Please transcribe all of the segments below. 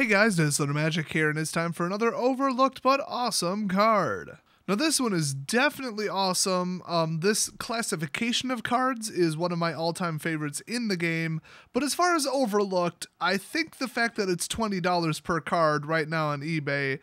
Hey guys, it's Magic here, and it's time for another overlooked but awesome card. Now this one is definitely awesome. This classification of cards is one of my all-time favorites in the game, but as far as overlooked, I think the fact that it's $20 per card right now on eBay,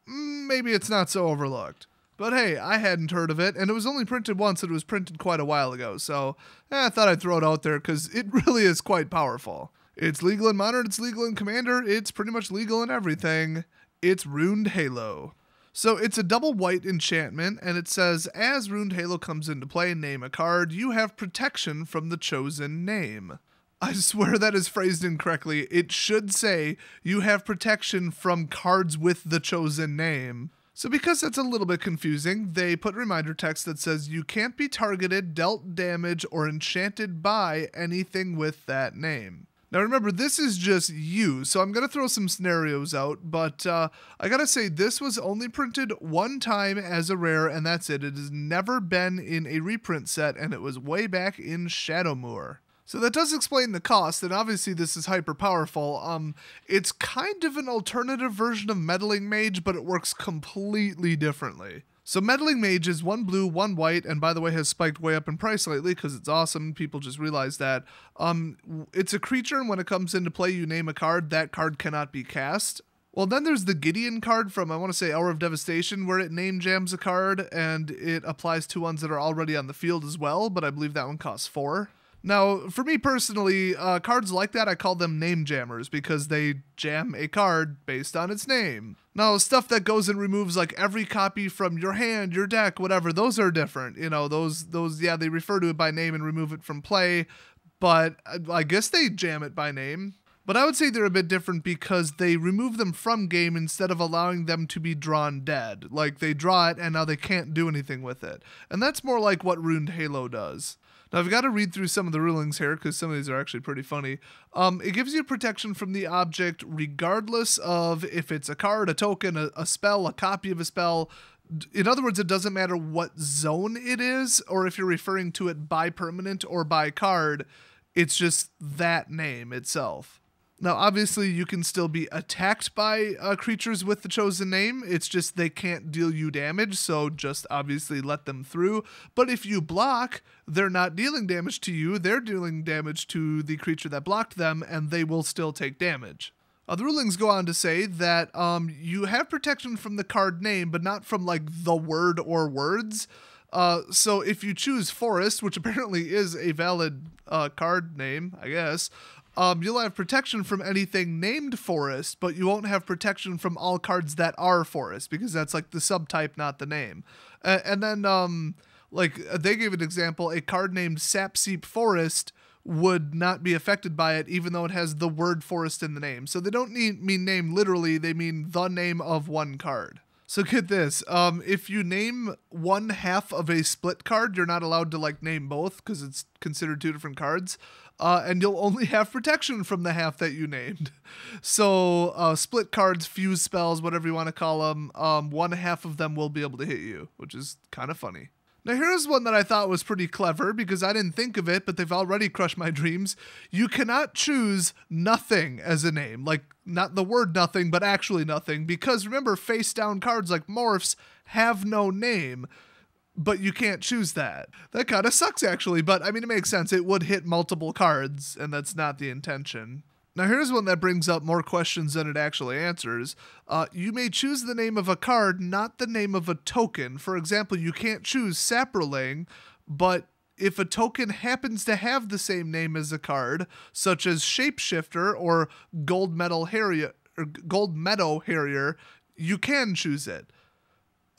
maybe it's not so overlooked. But hey, I hadn't heard of it, and it was only printed once, and it was printed quite a while ago, so I thought I'd throw it out there because it really is quite powerful. It's legal in Modern, it's legal in Commander, it's pretty much legal in everything. It's Runed Halo. So it's a double white enchantment, and it says, as Runed Halo comes into play, name a card, you have protection from the chosen name. I swear that is phrased incorrectly. It should say, you have protection from cards with the chosen name. So because that's a little bit confusing, they put reminder text that says, you can't be targeted, dealt damage, or enchanted by anything with that name. Now remember, this is just you, so I'm going to throw some scenarios out, but I gotta say, this was only printed one time as a rare, and that's it. It has never been in a reprint set, and it was way back in Shadowmoor. So that does explain the cost, and obviously this is hyper powerful. It's kind of an alternative version of Meddling Mage, but it works completely differently. So Meddling Mage is 1 blue, 1 white, and by the way has spiked way up in price lately because it's awesome. People just realized that. It's a creature, and when it comes into play, you name a card. That card cannot be cast. Well, then there's the Gideon card from, I want to say, Hour of Devastation, where it name jams a card, and it applies to ones that are already on the field as well, but I believe that one costs 4. Now, for me personally, cards like that, I call them name jammers because they jam a card based on its name. Now, stuff that goes and removes like every copy from your hand, your deck, whatever, those are different. You know, those, yeah, they refer to it by name and remove it from play, but I guess they jam it by name. But I would say they're a bit different because they remove them from game instead of allowing them to be drawn dead. Like, they draw it and now they can't do anything with it. And that's more like what Runed Halo does. Now, I've got to read through some of the rulings here because some of these are actually pretty funny. It gives you protection from the object regardless of if it's a card, a token, a spell, a copy of a spell. In other words, it doesn't matter what zone it is or if you're referring to it by permanent or by card. It's just that name itself. Now, obviously, you can still be attacked by creatures with the chosen name. It's just they can't deal you damage, so just obviously let them through. But if you block, they're not dealing damage to you. They're dealing damage to the creature that blocked them, and they will still take damage. The rulings go on to say that you have protection from the card name, but not from, like, the word or words. So if you choose Forest, which apparently is a valid card name, I guess, you'll have protection from anything named Forest, but you won't have protection from all cards that are Forest, because that's like the subtype, not the name. And then, like, they gave an example, a card named Sapseep Forest would not be affected by it, even though it has the word Forest in the name. So they don't mean name literally, they mean the name of one card. So get this, if you name one half of a split card, you're not allowed to like name both because it's considered two different cards. And you'll only have protection from the half that you named. So split cards, fuse spells, whatever you want to call them, one half of them will be able to hit you, which is kind of funny. Now here's one that I thought was pretty clever because I didn't think of it, but they've already crushed my dreams. You cannot choose nothing as a name, like not the word nothing, but actually nothing, because remember, face down cards like Morphs have no name, but you can't choose that. That kind of sucks actually, but I mean, it makes sense. It would hit multiple cards, and that's not the intention. Now here's one that brings up more questions than it actually answers. You may choose the name of a card, not the name of a token. For example, you can't choose Saproling, but if a token happens to have the same name as a card, such as Shapeshifter or Gold Meadow Harrier, you can choose it.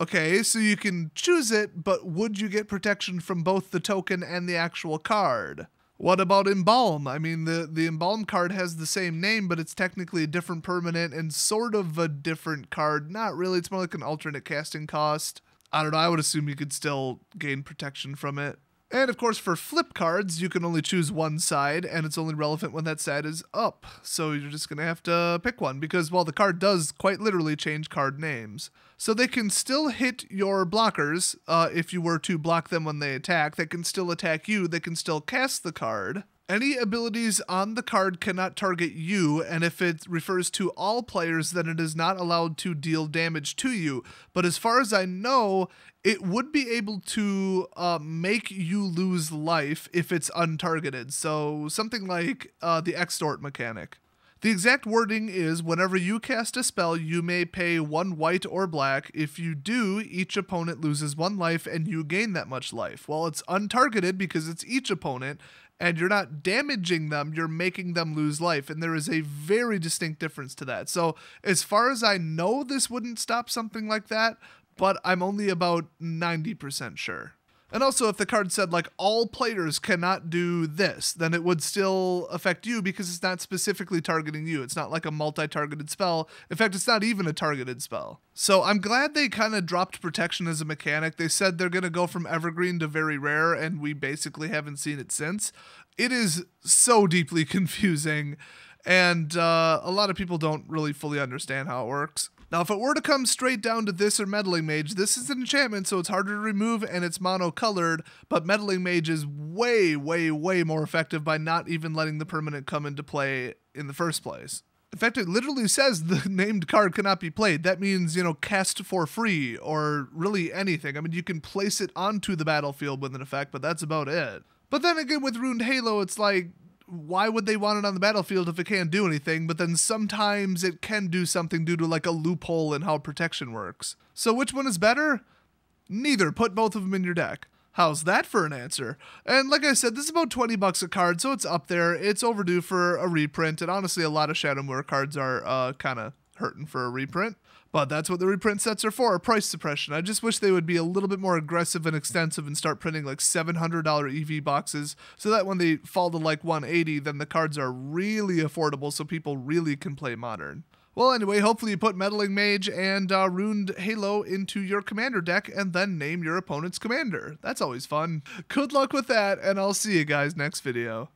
Okay, so you can choose it, but would you get protection from both the token and the actual card? What about Embalm? I mean, the Embalm card has the same name, but it's technically a different permanent and sort of a different card. Not really, it's more like an alternate casting cost. I don't know, I would assume you could still gain protection from it. And of course, for flip cards, you can only choose one side, and it's only relevant when that side is up. So you're just going to have to pick one, because, well, the card does quite literally change card names. So they can still hit your blockers if you were to block them when they attack. They can still attack you. They can still cast the card. Any abilities on the card cannot target you, and if it refers to all players, then it is not allowed to deal damage to you. But as far as I know, it would be able to make you lose life if it's untargeted. So something like the extort mechanic. The exact wording is, whenever you cast a spell, you may pay 1 white or black. If you do, each opponent loses 1 life and you gain that much life. Well, it's untargeted because it's each opponent, and you're not damaging them, you're making them lose life. And there is a very distinct difference to that. So as far as I know, this wouldn't stop something like that, but I'm only about 90% sure. And also, if the card said, like, all players cannot do this, then it would still affect you because it's not specifically targeting you. It's not like a multi-targeted spell. In fact, it's not even a targeted spell. So I'm glad they kind of dropped protection as a mechanic. They said they're going to go from evergreen to very rare, and we basically haven't seen it since. It is so deeply confusing, and a lot of people don't really fully understand how it works. Now, if it were to come straight down to this or Meddling Mage, this is an enchantment, so it's harder to remove and it's mono-colored, but Meddling Mage is way, way, way more effective by not even letting the permanent come into play in the first place. In fact, it literally says the named card cannot be played. That means, you know, cast for free or really anything. I mean, you can place it onto the battlefield with an effect, but that's about it. But then again, with Ruined Halo, it's like, why would they want it on the battlefield if it can't do anything? But then sometimes it can do something due to like a loophole in how protection works. So which one is better? Neither. Put both of them in your deck. How's that for an answer? And like I said, this is about 20 bucks a card, so it's up there. It's overdue for a reprint, and honestly, a lot of Shadow Moor cards are kind of hurting for a reprint. But that's what the reprint sets are for, price suppression. I just wish they would be a little bit more aggressive and extensive and start printing like $700 EV boxes so that when they fall to like $180, then the cards are really affordable so people really can play Modern. Well, anyway, hopefully you put Meddling Mage and Ruined Halo into your commander deck and then name your opponent's commander. That's always fun. Good luck with that, and I'll see you guys next video.